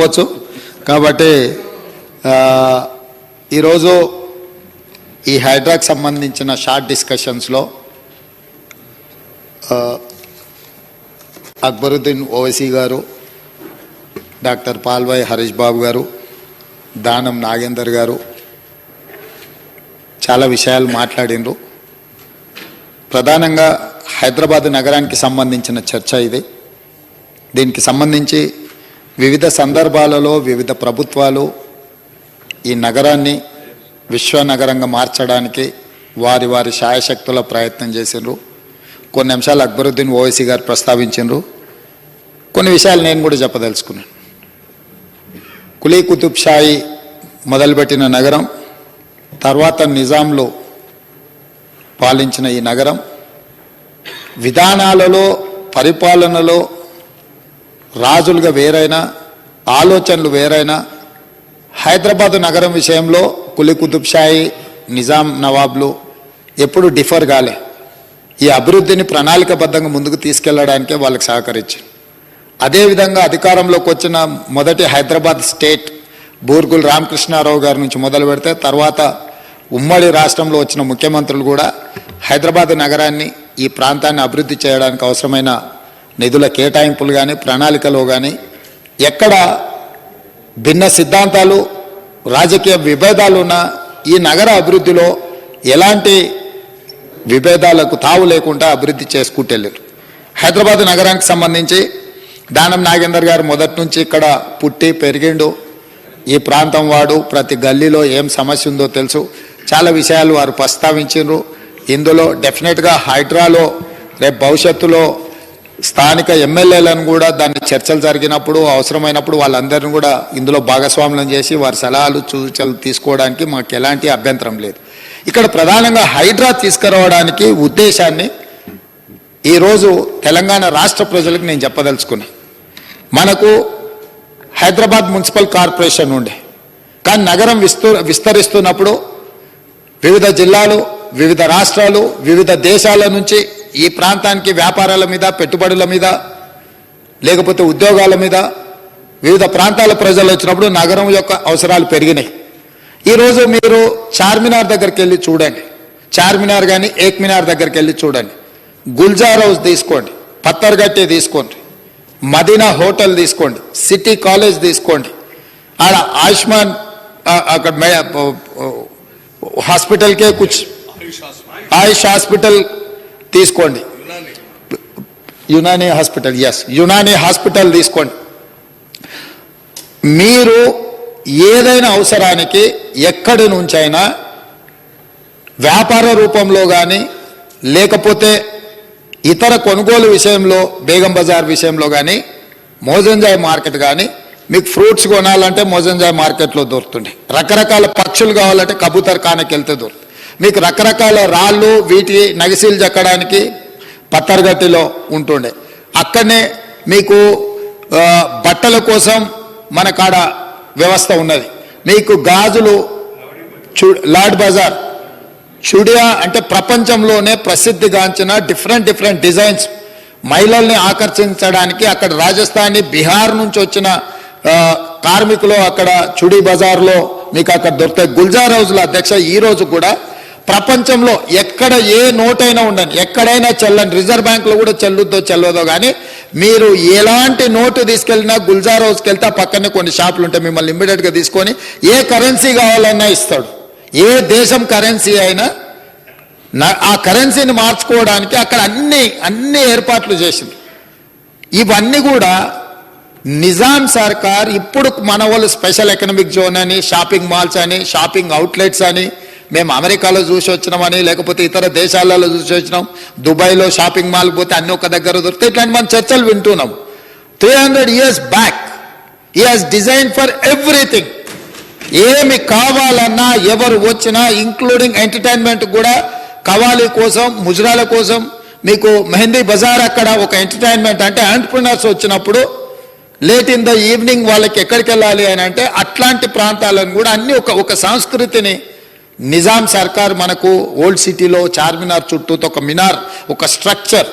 చెప్పొచ్చు. కాబట్టి ఈరోజు ఈ హైడ్రాకి సంబంధించిన షార్ట్ డిస్కషన్స్లో అక్బరుద్దీన్ ఓవైసీ గారు, డాక్టర్ పాల్వాయి హరీష్ బాబు గారు, దానం నాగేందర్ గారు చాలా విషయాలు మాట్లాడినరు. ప్రధానంగా హైదరాబాద్ నగరానికి సంబంధించిన చర్చ ఇది. దీనికి సంబంధించి వివిధ సందర్భాలలో వివిధ ప్రభుత్వాలు ఈ నగరాన్ని విశ్వనగరంగా మార్చడానికి వారి వారి శాయశక్తుల ప్రయత్నం చేసిండ్రు. కొన్ని అంశాలు అక్బరుద్దీన్ ఓవైసీ గారు ప్రస్తావించిండ్రు. కొన్ని విషయాలు నేను కూడా చెప్పదలుచుకున్నాను. కులీ కుతుబ్ షాయి మొదలుపెట్టిన నగరం, తర్వాత నిజాంలో పాలించిన ఈ నగరం విధానాలలో, పరిపాలనలో రాజులుగా వేరైనా, ఆలోచనలు వేరైనా, హైదరాబాదు నగరం విషయంలో కులీ కుతుబ్ షాయి, నిజాం నవాబ్లు ఎప్పుడు డిఫర్ కాలే. ఈ అభివృద్ధిని ప్రణాళికబద్ధంగా ముందుకు తీసుకెళ్లడానికే వాళ్ళకి సహకరించారు. అదేవిధంగా అధికారంలోకి వచ్చిన మొదటి హైదరాబాద్ స్టేట్ బూర్గుల్ రామకృష్ణారావు గారి నుంచి మొదలు పెడితే తర్వాత ఉమ్మడి రాష్ట్రంలో వచ్చిన ముఖ్యమంత్రులు కూడా హైదరాబాద్ నగరాన్ని, ఈ ప్రాంతాన్ని అభివృద్ధి చేయడానికి అవసరమైన నిధుల కేటాయింపులు కానీ, ప్రణాళికలో కానీ ఎక్కడ భిన్న సిద్ధాంతాలు, రాజకీయ విభేదాలు ఉన్న ఈ నగర అభివృద్ధిలో ఎలాంటి విభేదాలకు తావు లేకుండా అభివృద్ధి చేసుకుంటూ వెళ్ళారు. హైదరాబాద్ నగరానికి సంబంధించి దానం నాగేందర్ గారు మొదటి నుంచి ఇక్కడ పుట్టి పెరిగిండు. ఈ ప్రాంతం వాడు, ప్రతి గల్లీలో ఏం సమస్య ఉందో తెలుసు. చాలా విషయాలు వారు ప్రస్తావించారు. ఇందులో డెఫినెట్గా హైడ్రాలో రేపు భవిష్యత్తులో స్థానిక ఎమ్మెల్యేలను కూడా దాన్ని చర్చలు జరిగినప్పుడు అవసరమైనప్పుడు వాళ్ళందరినీ కూడా ఇందులో భాగస్వామ్యం చేసి వారి సలహాలు సూచనలు తీసుకోవడానికి మాకు ఎలాంటి అభ్యంతరం లేదు. ఇక్కడ ప్రధానంగా హైడ్రా తీసుకురావడానికి ఉద్దేశాన్ని ఈరోజు తెలంగాణ రాష్ట్ర ప్రజలకు నేను చెప్పదలుచుకున్నా. మనకు హైదరాబాద్ మున్సిపల్ కార్పొరేషన్ ఉండే, కానీ నగరం విస్తరిస్తున్నప్పుడు వివిధ జిల్లాలు, వివిధ రాష్ట్రాలు, వివిధ దేశాల నుంచి ఈ ప్రాంతానికి వ్యాపారాల మీద, పెట్టుబడుల మీద, లేకపోతే ఉద్యోగాల మీద వివిధ ప్రాంతాల ప్రజలు వచ్చినప్పుడు నగరం యొక్క అవసరాలు పెరిగినాయి. ఈరోజు మీరు చార్మినార్ దగ్గరికి వెళ్ళి చూడండి, చార్మినార్ కానీ ఏక్ మినార్ దగ్గరికి వెళ్ళి చూడండి, గుల్జార్ హౌస్ తీసుకోండి, పత్తర్గట్టి తీసుకోండి, మదీనా హోటల్ తీసుకోండి, సిటీ కాలేజ్ తీసుకోండి, ఆడ ఆయుష్మాన్ అక్కడ హాస్పిటల్కే కుచ్ ఆయుష్ హాస్పిటల్ తీసుకోండి, యునానీ హాస్పిటల్, యునానీ హాస్పిటల్ తీసుకోండి. మీరు ఏదైనా అవసరానికి ఎక్కడి నుంచైనా వ్యాపార రూపంలో కానీ లేకపోతే ఇతర కొనుగోలు విషయంలో, బేగం బజార్ విషయంలో కానీ, మోజంజాయ్ మార్కెట్ కానీ, మీకు ఫ్రూట్స్ కొనాలంటే మోజంజాయ్ మార్కెట్లో దొరుకుతుండే, రకరకాల పక్షులు కావాలంటే కబూతర్ ఖానాకి వెళ్తే దొరుకుతుంది, మీకు రకరకాల రాళ్ళు వీటి నగిసీలు చెక్కడానికి పత్తర్గట్టిలో ఉంటుండే, అక్కడనే మీకు బట్టల కోసం మన కాడ వ్యవస్థ ఉన్నది, మీకు గాజులు లాడ్ బజార్, చుడియా అంటే ప్రపంచంలోనే ప్రసిద్ధిగాంచిన డిఫరెంట్ డిజైన్స్ మహిళల్ని ఆకర్షించడానికి అక్కడ రాజస్థానీ, బిహార్ నుంచి వచ్చిన కార్మికులు అక్కడ చుడి బజార్లో మీకు అక్కడ దొరుకుతాయి. గుల్జార్ హౌస్లో అధ్యక్ష ఈరోజు కూడా ప్రపంచంలో ఎక్కడ ఏ నోటైనా ఉండండి, ఎక్కడైనా చెల్లండి, రిజర్వ్ బ్యాంకులో కూడా చెల్లదో కానీ మీరు ఎలాంటి నోటు తీసుకెళ్ళినా గుల్జార్ హౌస్కి వెళ్తే పక్కనే కొన్ని షాపులు ఉంటాయి, మిమ్మల్ని ఇమ్మీడియట్గా తీసుకొని ఏ కరెన్సీ కావాలన్నా ఇస్తాడు. ఏ దేశం కరెన్సీ అయినా ఆ కరెన్సీని మార్చుకోవడానికి అక్కడ అన్ని ఏర్పాట్లు చేసింది. ఇవన్నీ కూడా నిజాం సర్కార్ ఇప్పుడు మన వాళ్ళు స్పెషల్ ఎకనామిక్ జోన్ అని, షాపింగ్ మాల్స్ అని, షాపింగ్ అవుట్లెట్స్ అని, మేము అమెరికాలో చూసి వచ్చినామని, లేకపోతే ఇతర దేశాలలో చూసి వచ్చినాం, దుబాయ్లో షాపింగ్ మాల్ పోతే అన్ని ఒక దగ్గర దొరుకుతాయి, ఇట్లాంటి మనం చర్చలు వింటున్నాం. 300 years back he has design for everything. ఏమి కావాలన్నా ఎవరు వచ్చినా, ఇంక్లూడింగ్ ఎంటర్టైన్మెంట్ కూడా, కవాలి కోసం, ముజరాల కోసం, మీకు మెహందీ బజార్ అక్కడ ఒక ఎంటర్టైన్మెంట్ అంటే ఎంటర్ప్రినర్స్ వచ్చినప్పుడు లేట్ ఇన్ ద ఈవినింగ్ వాళ్ళకి ఎక్కడికి వెళ్ళాలి అని అంటే అట్లాంటి ప్రాంతాలను కూడా అన్ని ఒక సంస్కృతిని నిజాం సర్కార్ మనకు ఓల్డ్ సిటీలో చార్మినార్ చుట్టూ ఒక మినార్, ఒక స్ట్రక్చర్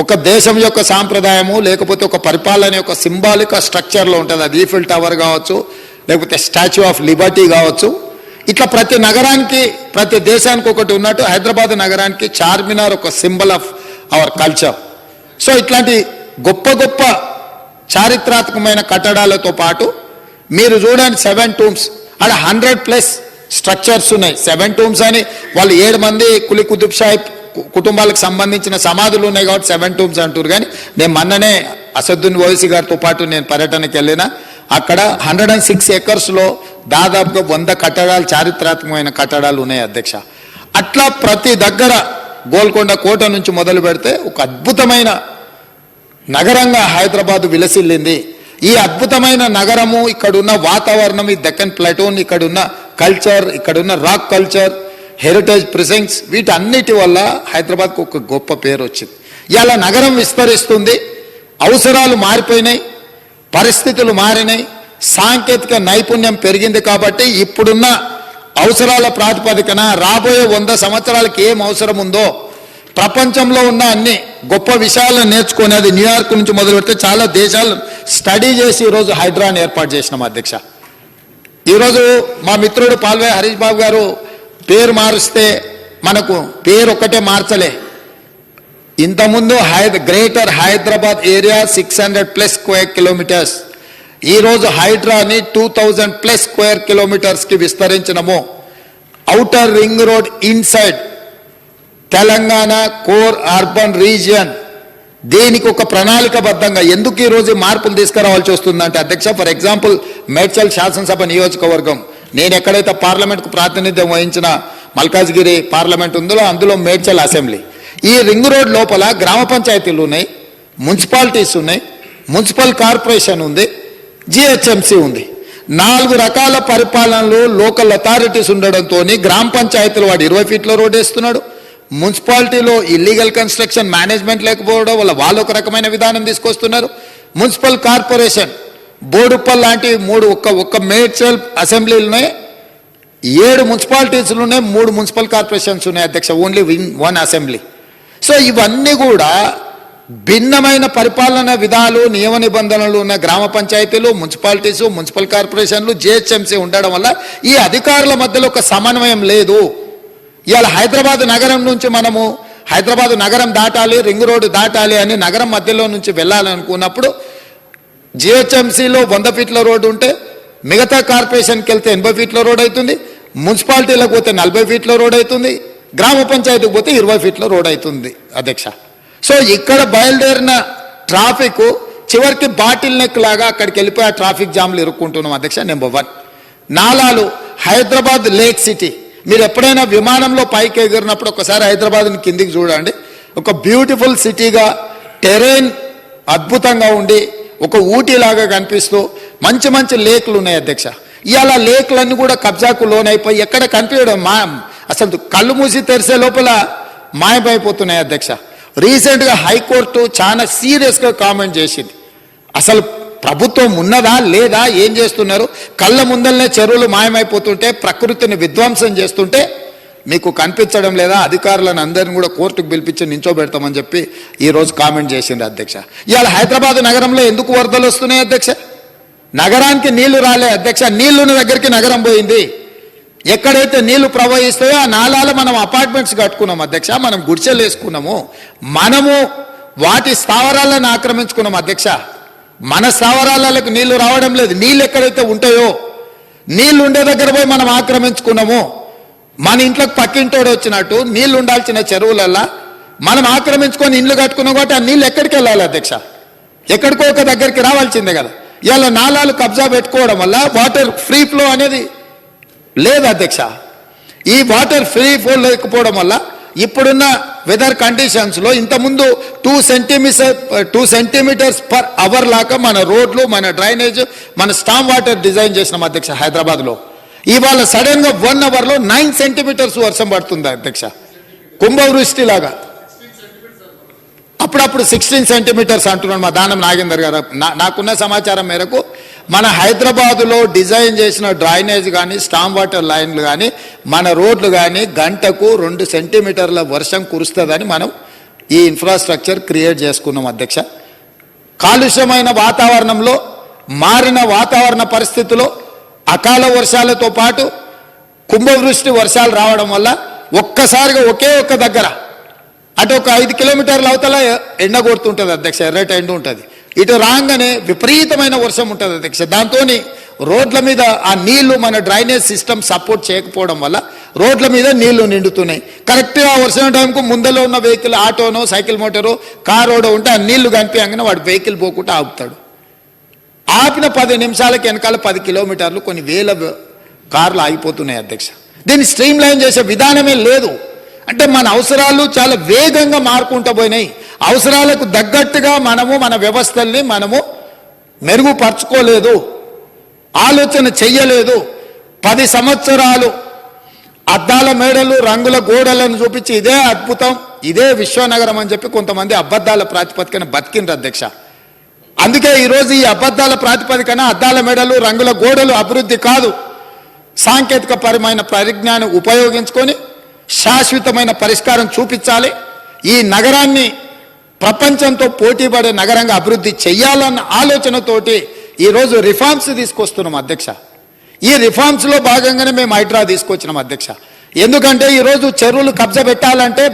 ఒక దేశం యొక్క సాంప్రదాయము లేకపోతే ఒక పరిపాలన యొక్క సింబాలిక్ స్ట్రక్చర్లో ఉంటుంది. అది ఈఫిల్ టవర్ కావచ్చు, లేకపోతే స్టాచ్యూ ఆఫ్ లిబర్టీ కావచ్చు. ఇట్లా ప్రతి నగరానికి, ప్రతి దేశానికి ఒకటి ఉన్నట్టు హైదరాబాద్ నగరానికి చార్మినార్ ఒక symbol of our culture. So ఇట్లాంటి గొప్ప గొప్ప చారిత్రాత్మకమైన కట్టడాలతో పాటు మీరు చూడండి 7 tombs, అక్కడ 100+ స్ట్రక్చర్స్ ఉన్నాయి. 7 tombs అని వాళ్ళు 7 మంది కులీ కుతుబ్ షాహీ కుటుంబాలకు సంబంధించిన సమాధులు ఉన్నాయి కాబట్టి 7 tombs అంటారు. కానీ నేను మొన్ననే అసదుద్దీన్ ఓవైసీ గారితో పాటు నేను పర్యటనకి వెళ్ళినా. అక్కడ 106 acres దాదాపుగా 100 కట్టడాలు, చారిత్రాత్మకమైన కట్టడాలు ఉన్నాయి అధ్యక్ష. అట్లా ప్రతి దగ్గర గోల్కొండ కోట నుంచి మొదలు పెడితే ఒక అద్భుతమైన నగరంగా హైదరాబాద్ విలసిల్లింది. ఈ అద్భుతమైన నగరము, ఇక్కడున్న వాతావరణం, ఈ దక్కన్ ప్లాటూన్, ఇక్కడున్న కల్చర్, ఇక్కడున్న రాక్ కల్చర్, హెరిటేజ్ ప్రిసెంట్స్, వీటన్నిటి వల్ల హైదరాబాద్కు ఒక గొప్ప పేరు వచ్చింది. ఇలా నగరం విస్తరిస్తుంది, అవసరాలు మారిపోయినాయి, పరిస్థితులు మారినాయి, సాంకేతిక నైపుణ్యం పెరిగింది. కాబట్టి ఇప్పుడున్న అవసరాల ప్రాతిపదికన రాబోయే 100 సంవత్సరాలకి ఏం అవసరం ఉందో ప్రపంచంలో ఉన్న అన్ని గొప్ప విషయాలను నేర్చుకొని, అది న్యూయార్క్ నుంచి మొదలు పెడితే చాలా దేశాలు స్టడీ చేసి ఈరోజు హైడ్రాని ఏర్పాటు చేసినాం అధ్యక్ష. ఈరోజు మా మిత్రుడు పాల్వే హరీష్ బాబు గారు పేరు మారుస్తే మనకు పేరు ఒక్కటే మార్చలే. ఇంతకుముందు greater Hyderabad area 600+ square kilometers, ఈరోజు హైడ్రాని 2000+ స్క్వేర్ కిలోమీటర్స్కి విస్తరించినము. Outer ring road inside Telangana core urban region, దీనికి ఒక ప్రణాళికబద్ధంగా ఎందుకు ఈరోజు మార్పులు తీసుకురావాల్సి వస్తుందంటే అధ్యక్ష, ఫర్ ఎగ్జాంపుల్ మేడ్చల్ శాసనసభ నియోజకవర్గం, నేను ఎక్కడైతే పార్లమెంట్కు ప్రాతినిధ్యం వహించిన మల్కాజ్గిరి పార్లమెంట్ ఉందో అందులో మేడ్చల్ అసెంబ్లీ. ఈ రింగ్ రోడ్ లోపల గ్రామ పంచాయతీలు ఉన్నాయి, మున్సిపాలిటీస్ ఉన్నాయి, మున్సిపల్ కార్పొరేషన్ ఉంది, జిహెచ్ఎంసీ ఉంది. 4 రకాల పరిపాలనలు లోకల్ అథారిటీస్ ఉండడంతో గ్రామ పంచాయతీలు వాడు 20 feet రోడ్ వేస్తున్నాడు. మున్సిపాలిటీలో ఇల్లీగల్ కన్స్ట్రక్షన్ మేనేజ్మెంట్ లేకపోవడం వల్ల వాళ్ళు ఒక రకమైన విధానం తీసుకొస్తున్నారు. మున్సిపల్ కార్పొరేషన్ బోడుప్పల్ లాంటి 3 ఒక్క మేడ్చల్ అసెంబ్లీలు ఉన్నాయి, 7 మున్సిపాలిటీస్లు ఉన్నాయి, 3 మున్సిపల్ కార్పొరేషన్స్ ఉన్నాయి అధ్యక్ష, ఓన్లీ 1 అసెంబ్లీ. సో ఇవన్నీ కూడా భిన్నమైన పరిపాలన విధాలు, నియమ నిబంధనలు ఉన్న గ్రామ పంచాయతీలు, మున్సిపాలిటీసు, మున్సిపల్ కార్పొరేషన్లు, జిహెచ్ఎంసీ ఉండడం వల్ల ఈ అధికారుల మధ్యలో ఒక సమన్వయం లేదు. ఇవాళ హైదరాబాద్ నగరం నుంచి మనము హైదరాబాద్ నగరం దాటాలి, రింగ్ రోడ్డు దాటాలి అని నగరం మధ్యలో నుంచి వెళ్ళాలనుకున్నప్పుడు జిహెచ్ఎంసీలో 100 feet రోడ్డు ఉంటే మిగతా కార్పొరేషన్కి వెళ్తే 80 feet రోడ్ అవుతుంది, మున్సిపాలిటీలకు పోతే 40 feet రోడ్ అవుతుంది, గ్రామ పంచాయతీకి పోతే 20 feet రోడ్ అవుతుంది అధ్యక్ష. సో ఇక్కడ బయలుదేరిన ట్రాఫిక్ చివరికి బాటిల్ నెక్ లాగా అక్కడికి వెళ్ళిపోయి ఆ ట్రాఫిక్ జామ్లు ఇరుక్కుంటున్నాం అధ్యక్ష. నెంబర్ 1 నాలాలు, హైదరాబాద్ లేక్ సిటీ. మీరు ఎప్పుడైనా విమానంలో పైకి ఎగిరినప్పుడు ఒకసారి హైదరాబాద్ని కిందికి చూడండి, ఒక బ్యూటిఫుల్ సిటీగా, టెరైన్ అద్భుతంగా ఉండి ఒక ఊటీలాగా కనిపిస్తూ మంచి మంచి లేక్లు ఉన్నాయి అధ్యక్ష. ఇవాళ లేక్లన్నీ కూడా కబ్జాకు లోనైపోయి ఎక్కడ కనిపించడం అసలు కళ్ళు మూసి తెరిసే లోపల మాయమైపోతున్నాయి అధ్యక్ష. రీసెంట్గా హైకోర్టు చాలా సీరియస్గా కామెంట్ చేసింది. అసలు ప్రభుత్వం ఉన్నదా లేదా, ఏం చేస్తున్నారు, కళ్ళ ముందలనే చెరువులు మాయమైపోతుంటే, ప్రకృతిని విధ్వంసం చేస్తుంటే మీకు కనిపించడం లేదా, అధికారులను అందరిని కూడా కోర్టుకు పిలిపించి నించోబెడతామని చెప్పి ఈరోజు కామెంట్ చేసింది అధ్యక్ష. ఇవాళ హైదరాబాద్ నగరంలో ఎందుకు వరదలు వస్తున్నాయి అధ్యక్ష? నగరానికి నీళ్లు రాలే అధ్యక్ష, నీళ్లున్న దగ్గరికి నగరం పోయింది. ఎక్కడైతే నీళ్లు ప్రవహిస్తాయో ఆ నాలాలు మనం అపార్ట్మెంట్స్ కట్టుకున్నాం అధ్యక్ష, మనం గుడిసెలు వేసుకున్నాము, మనము వాటి స్థావరాలను ఆక్రమించుకున్నాం అధ్యక్ష. మన స్థావరాలకు నీళ్లు రావడం లేదు. నీళ్ళు ఎక్కడైతే ఉంటాయో, నీళ్లు ఉండే దగ్గర పోయి మనం ఆక్రమించుకున్నాము. మన ఇంట్లోకి పక్కింటోడు వచ్చినట్టు నీళ్లు ఉండాల్సిన చెరువులల్లా మనం ఆక్రమించుకొని ఇండ్లు కట్టుకున్నాం కాబట్టి ఆ నీళ్ళు ఎక్కడికి వెళ్ళాలి అధ్యక్ష? ఎక్కడికో ఒక దగ్గరికి రావాల్సిందే కదా. ఇలా నాలాలు కబ్జా పెట్టుకోవడం వల్ల వాటర్ ఫ్రీ ఫ్లో అనేది లేదు అధ్యక్ష. ఈ వాటర్ ఫ్రీ ఫ్లో లేకపోవడం వల్ల ఇప్పుడున్న వెదర్ కండిషన్స్లో ఇంతకుముందు 2 centimeters per hour లాగా మన రోడ్లు, మన డ్రైనేజ్, మన స్టామ్ వాటర్ డిజైన్ చేసినాం అధ్యక్ష హైదరాబాద్లో. ఇవాళ సడన్గా 1 hourలో 9 centimeters వర్షం పడుతుంది అధ్యక్ష, కుంభవృష్టి లాగా. అప్పుడప్పుడు 16 centimeters అంటున్నాడు మా దానం నాగేందర్ గారు. నాకున్న సమాచారం మేరకు మన హైదరాబాదులో డిజైన్ చేసిన డ్రైనేజ్ కానీ, స్టామ్ వాటర్ లైన్లు కానీ, మన రోడ్లు కానీ గంటకు 2 centimeters వర్షం కురుస్తుందని మనం ఈ ఇన్ఫ్రాస్ట్రక్చర్ క్రియేట్ చేసుకున్నాం అధ్యక్ష. కాలుష్యమైన వాతావరణంలో, మారిన వాతావరణ పరిస్థితుల్లో అకాల వర్షాలతో పాటు కుంభవృష్టి వర్షాలు రావడం వల్ల ఒక్కసారిగా ఒకే ఒక్క దగ్గర అటు ఒక 5 కిలోమీటర్ల అవతల ఎండ కొడుతుంటుంది అధ్యక్ష, ఎర్రటి ఎండ ఉంటుంది. ఇటు రాగానే విపరీతమైన వర్షం ఉంటుంది అధ్యక్ష. దాంతో రోడ్ల మీద ఆ నీళ్లు మన డ్రైనేజ్ సిస్టమ్ సపోర్ట్ చేయకపోవడం వల్ల రోడ్ల మీద నీళ్లు నిండుతున్నాయి. కరెక్ట్గా వర్షం టైంకు ముందలో ఉన్న వెహికల్, ఆటోనో సైకిల్ మోటారో కారోడో ఉంటే ఆ నీళ్లు కనిపించగానే వాడు వెహికల్ పోకుండా ఆపుతాడు. ఆపిన 10 నిమిషాలకి వెనకాల 10 కిలోమీటర్లు కొన్ని వేల కార్లు ఆగిపోతున్నాయి అధ్యక్ష. దీన్ని స్ట్రీమ్ లైన్ చేసే విధానమే లేదు. అంటే మన అవసరాలు చాలా వేగంగా మారుకుంటూ పోయినాయి. అవసరాలకు తగ్గట్టుగా మనము మన వ్యవస్థల్ని మనము మెరుగుపరచుకోలేదు, ఆలోచన చెయ్యలేదు. 10 సంవత్సరాలు అద్దాల మేడలు, రంగుల గోడలను చూపించి ఇదే అద్భుతం, ఇదే విశ్వనగరం అని చెప్పి కొంతమంది అబద్ధాల ప్రాతిపదికన బతికిండ్రు అధ్యక్ష. అందుకే ఈరోజు ఈ అబద్ధాల ప్రాతిపదికన అద్దాల మేడలు, రంగుల గోడలు అభివృద్ధి కాదు. సాంకేతిక పరమైన పరిజ్ఞానం ఉపయోగించుకొని శాశ్వతమైన పరిష్కారం చూపించాలి. ఈ నగరాన్ని ప్రపంచంతో పోటీపడే నగరంగా అభివృద్ధి చెయ్యాలన్న ఆలోచనతోటి ఈరోజు రిఫార్మ్స్ తీసుకొస్తున్నాం అధ్యక్ష. ఈ రిఫార్మ్స్లో భాగంగానే మేము హైడ్రా తీసుకొచ్చినాం అధ్యక్ష. ఎందుకంటే ఈరోజు చెరువులు కబ్జా పెట్టాలంటే